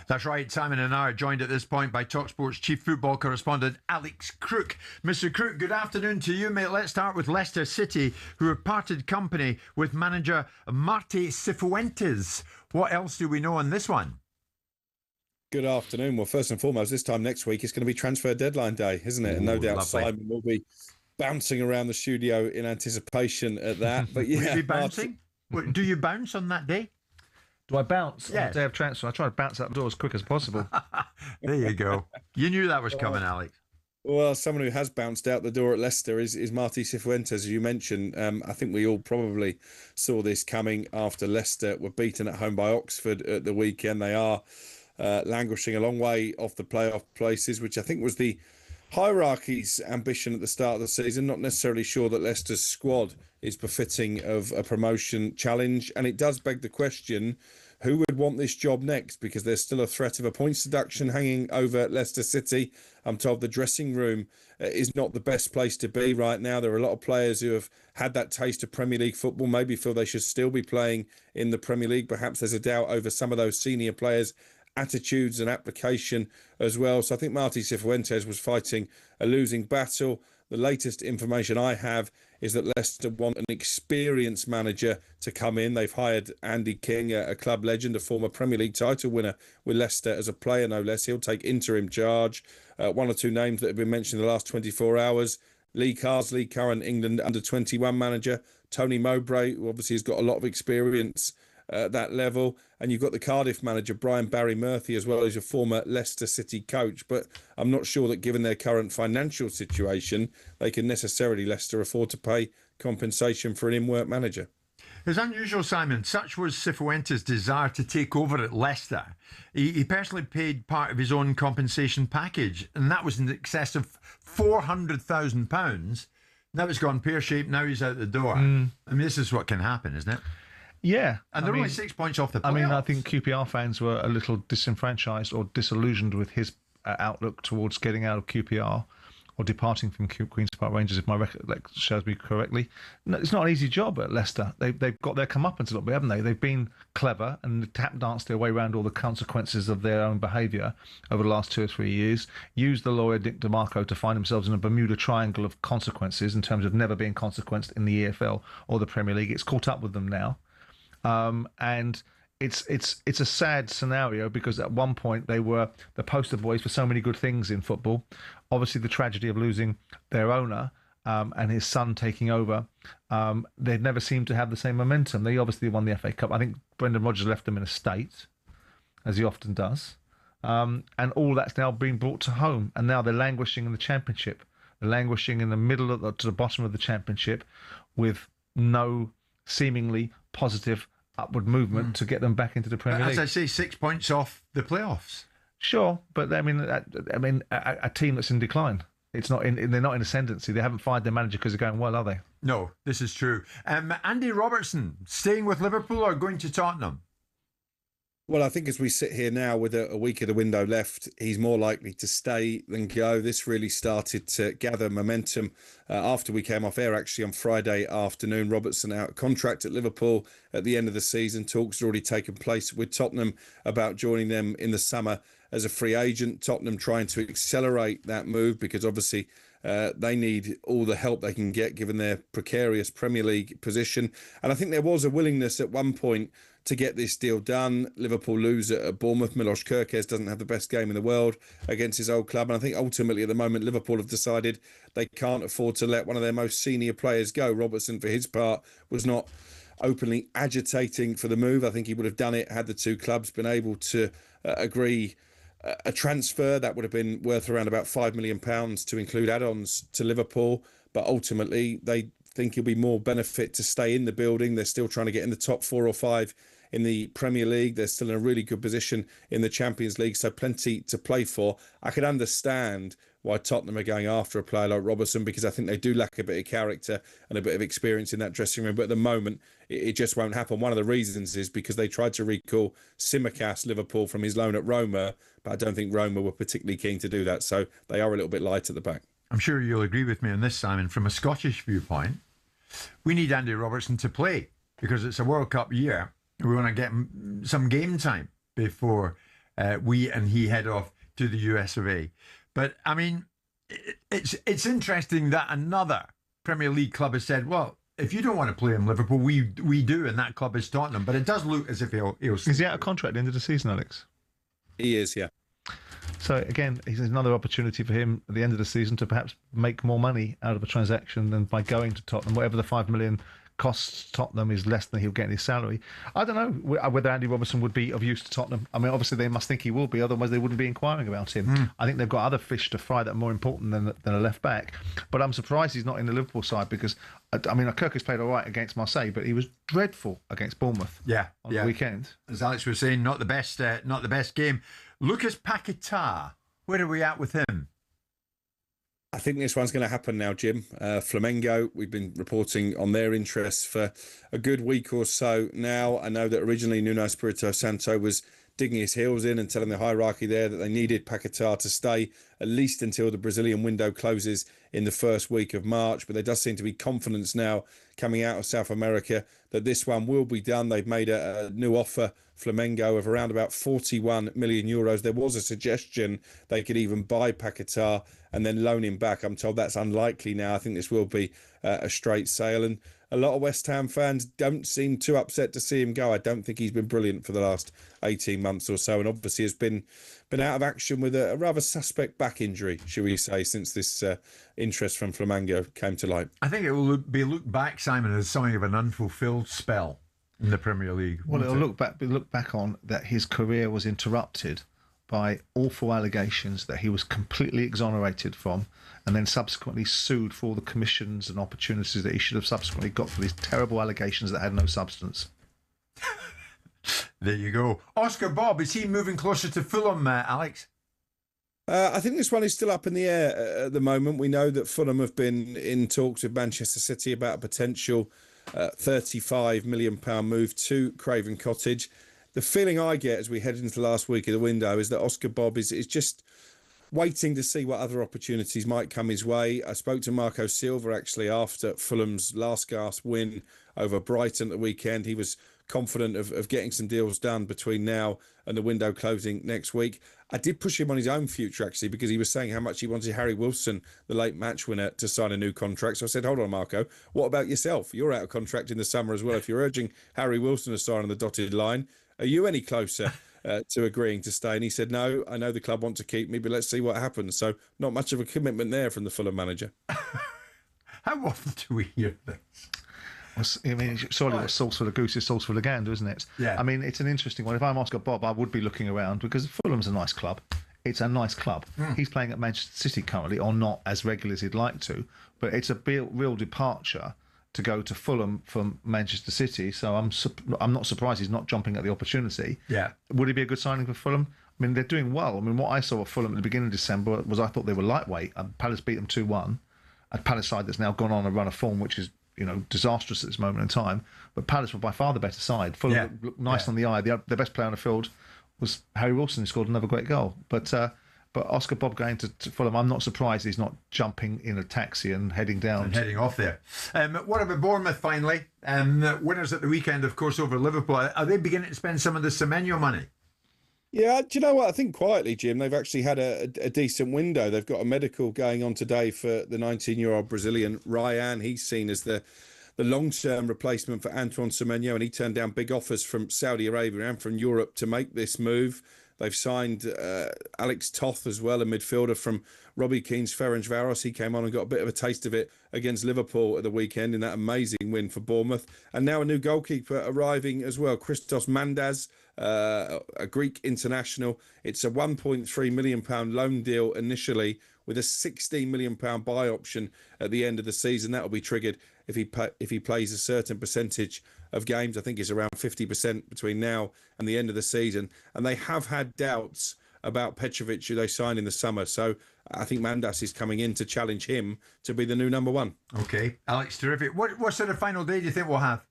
That's right. Simon and I are joined at this point by talkSPORT's chief football correspondent, Alex Crook. Mr. Crook, good afternoon to you, mate. Let's start with Leicester City, who have parted company with manager Marti Cifuentes. What else do we know on this one? Good afternoon. Well, first and foremost, this time next week, it's going to be transfer deadline day, isn't it? And no doubt lovely. Simon will be bouncing around the studio in anticipation at that. But yeah, will you be bouncing? Do you bounce on that day? Do I bounce Yes. on the day of transfer? I try to bounce out the door as quick as possible. There you go. You knew that was coming, Alex. Well, someone who has bounced out the door at Leicester is Marti Cifuentes, as you mentioned. I think we all probably saw this coming after Leicester were beaten at home by Oxford at the weekend. They are languishing a long way off the playoff places, which I think was the hierarchy's ambition at the start of the season. Not necessarily sure that Leicester's squad is befitting of a promotion challenge. And it does beg the question, who would want this job next? Because there's still a threat of a points deduction hanging over Leicester City. I'm told the dressing room is not the best place to be right now. There are a lot of players who have had that taste of Premier League football, maybe feel they should still be playing in the Premier League. Perhaps there's a doubt over some of those senior players' attitudes and application as well. So I think Marti Cifuentes was fighting a losing battle. The latest information I have is that Leicester want an experienced manager to come in. They've hired Andy King, a club legend, a former Premier League title winner with Leicester as a player, no less. He'll take interim charge. One or two names that have been mentioned in the last 24 hours. Lee Carsley, current England under-21 manager. Tony Mowbray, who obviously has got a lot of experience at that level. And you've got the Cardiff manager, Brian Barry Murphy, as well as your former Leicester City coach. But I'm not sure that given their current financial situation, they can necessarily, Leicester, afford to pay compensation for an in-work manager. It's unusual, Simon. Such was Cifuentes' desire to take over at Leicester. He personally paid part of his own compensation package, and that was in excess of £400,000. Now it's gone pear-shaped, now he's out the door. I mean, this is what can happen, isn't it? Yeah. And they're only 6 points off the playoffs. I mean, I think QPR fans were a little disenfranchised or disillusioned with his outlook towards getting out of QPR or departing from Queen's Park Rangers, if my recollection shows me correctly. No, it's not an easy job at Leicester. They've got their comeuppance a little bit, haven't they? They've been clever and tap danced their way around all the consequences of their own behaviour over the last 2 or 3 years. Used the lawyer Nick DeMarco to find themselves in a Bermuda Triangle of consequences in terms of never being consequenced in the EFL or the Premier League. It's caught up with them now. And it's a sad scenario because at one point they were the poster boys for so many good things in football. Obviously, the tragedy of losing their owner and his son taking over, they've never seemed to have the same momentum. They obviously won the FA Cup. I think Brendan Rodgers left them in a state, as he often does. And all that's now being brought to home. And now they're languishing in the Championship. They're languishing in the middle to the bottom of the Championship with no seemingly positive upward movement to get them back into the Premier League. As I say, 6 points off the playoffs. Sure, but I mean, a team that's in decline. It's not in. They're not in ascendancy. They haven't fired their manager because they're going well, are they? No, this is true. Andy Robertson staying with Liverpool or going to Tottenham? Well, I think as we sit here now with a week of the window left, he's more likely to stay than go. This really started to gather momentum after we came off air, actually, on Friday afternoon. Robertson out of contract at Liverpool at the end of the season. Talks had already taken place with Tottenham about joining them in the summer as a free agent. Tottenham trying to accelerate that move because obviously they need all the help they can get given their precarious Premier League position. And I think there was a willingness at one point to get this deal done. Liverpool lose at Bournemouth. Milos Kerkez doesn't have the best game in the world against his old club. And I think ultimately at the moment, Liverpool have decided they can't afford to let one of their most senior players go. Robertson, for his part, was not openly agitating for the move. I think he would have done it had the two clubs been able to agree a transfer that would have been worth around about £5 million to include add-ons to Liverpool. But ultimately, they think it'll be more benefit to stay in the building. They're still trying to get in the top 4 or 5 in the Premier League. They're still in a really good position in the Champions League, so plenty to play for. I could understand why Tottenham are going after a player like Robertson because I think they do lack a bit of character and a bit of experience in that dressing room. But at the moment, it just won't happen. One of the reasons is because they tried to recall Tsimikas, Liverpool, from his loan at Roma, but I don't think Roma were particularly keen to do that. So they are a little bit light at the back. I'm sure you'll agree with me on this, Simon. From a Scottish viewpoint, we need Andy Robertson to play because it's a World Cup year. We want to get some game time before we and he head off to the US of A. But I mean, it's interesting that another Premier League club has said, well, if you don't want to play in Liverpool, we do, and that club is Tottenham. But it does look as if he'll Is he out of contract at the end of the season, Alex? He is, yeah. So again, it's another opportunity for him at the end of the season to perhaps make more money out of a transaction than by going to Tottenham. Whatever the $5 million costs Tottenham is less than he'll get in his salary. I don't know whether Andy Robertson would be of use to Tottenham. I mean, obviously they must think he will be, otherwise they wouldn't be inquiring about him. I think they've got other fish to fry that are more important than a left back. But I'm surprised he's not in the Liverpool side because, I mean, Kirk has played all right against Marseille, but he was dreadful against Bournemouth. On the weekend. As Alex was saying, not the best game. Lucas Paqueta, where are we at with him? I think this one's going to happen now, Jim. Flamengo, we've been reporting on their interests for a good week or so now. I know that originally Nuno Espirito Santo was digging his heels in and telling the hierarchy there that they needed Paqueta to stay at least until the Brazilian window closes in the first week of March. But there does seem to be confidence now coming out of South America that this one will be done. They've made a new offer, Flamengo, of around about 41 million euros. There was a suggestion they could even buy Paqueta and then loan him back. I'm told that's unlikely now. I think this will be a straight sale. And a lot of West Ham fans don't seem too upset to see him go. I don't think he's been brilliant for the last 18 months or so, and obviously has been out of action with a rather suspect back injury, shall we say, since this interest from Flamengo came to light. I think it will be looked back, Simon, as something of an unfulfilled spell in the Premier League. Well, it'll look back on that his career was interrupted by awful allegations that he was completely exonerated from, and then subsequently sued for all the commissions and opportunities that he should have subsequently got for these terrible allegations that had no substance. There you go. Oscar Bob, is he moving closer to Fulham, Alex? I think this one is still up in the air at the moment. We know that Fulham have been in talks with Manchester City about a potential £35 million move to Craven Cottage. The feeling I get as we head into the last week of the window is that Oscar Bob is just waiting to see what other opportunities might come his way. I spoke to Marco Silva actually after Fulham's last gasp win over Brighton at the weekend. He was confident of getting some deals done between now and the window closing next week. I did push him on his own future actually, because he was saying how much he wanted Harry Wilson, the late match winner, to sign a new contract. So I said, hold on, Marco, what about yourself? You're out of contract in the summer as well. If you're urging Harry Wilson to sign on the dotted line, are you any closer to agreeing to stay? And he said, no, I know the club want to keep me, but let's see what happens. So not much of a commitment there from the Fulham manager. How often do we hear this? I mean, surely what's sauce for the goose is sauce for the gander, isn't it? Yeah. I mean, it's an interesting one. If I'm Oscar Bob, I would be looking around because Fulham's a nice club. It's a nice club. He's playing at Manchester City currently, or not as regularly as he'd like to, but it's a real departure to go to Fulham from Manchester City. So I'm not surprised he's not jumping at the opportunity. Yeah. Would he be a good signing for Fulham? I mean, they're doing well. I mean, what I saw at Fulham at the beginning of December was I thought they were lightweight. Palace beat them 2-1. A Palace side that's now gone on a run of form, which is, disastrous at this moment in time. But Palace were by far the better side. Fulham looked nice on the eye. The best player on the field was Harry Wilson, who scored another great goal. But Oscar Bob going to Fulham, I'm not surprised he's not jumping in a taxi and heading down. And heading off there. What about Bournemouth finally? Winners at the weekend, of course, over Liverpool. Are they beginning to spend some of the Semenyo money? Yeah, do you know what? I think quietly, Jim, they've actually had a decent window. They've got a medical going on today for the 19-year-old Brazilian Ryan. He's seen as the long-term replacement for Antoine Semenyo, and he turned down big offers from Saudi Arabia and from Europe to make this move. They've signed Alex Toth as well, a midfielder from Robbie Keane's Ferencváros. He came on and got a bit of a taste of it against Liverpool at the weekend in that amazing win for Bournemouth. And now a new goalkeeper arriving as well, Christos Mandas, a Greek international. It's a £1.3 million loan deal initially with a £16 million buy option at the end of the season. That will be triggered if he plays a certain percentage of games. I think it's around 50% between now and the end of the season. And they have had doubts about Petrovic, who they signed in the summer. So I think Mandas is coming in to challenge him to be the new number one. Okay, Alex, terrific. What sort of final day do you think we'll have?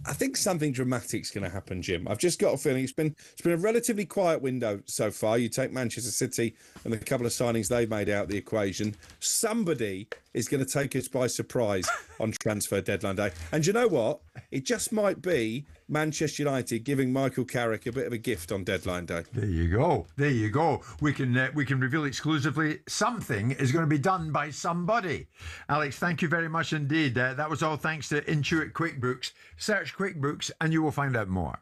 I think something dramatic's going to happen, Jim. I've just got a feeling it's been a relatively quiet window so far. You take Manchester City and the couple of signings they've made out the equation. Somebody is going to take us by surprise on transfer deadline day. And you know what? It just might be Manchester United giving Michael Carrick a bit of a gift on deadline day. There you go. There you go. We can reveal exclusively something is going to be done by somebody. Alex, thank you very much indeed. That was all thanks to Intuit QuickBooks. Search QuickBooks and you will find out more.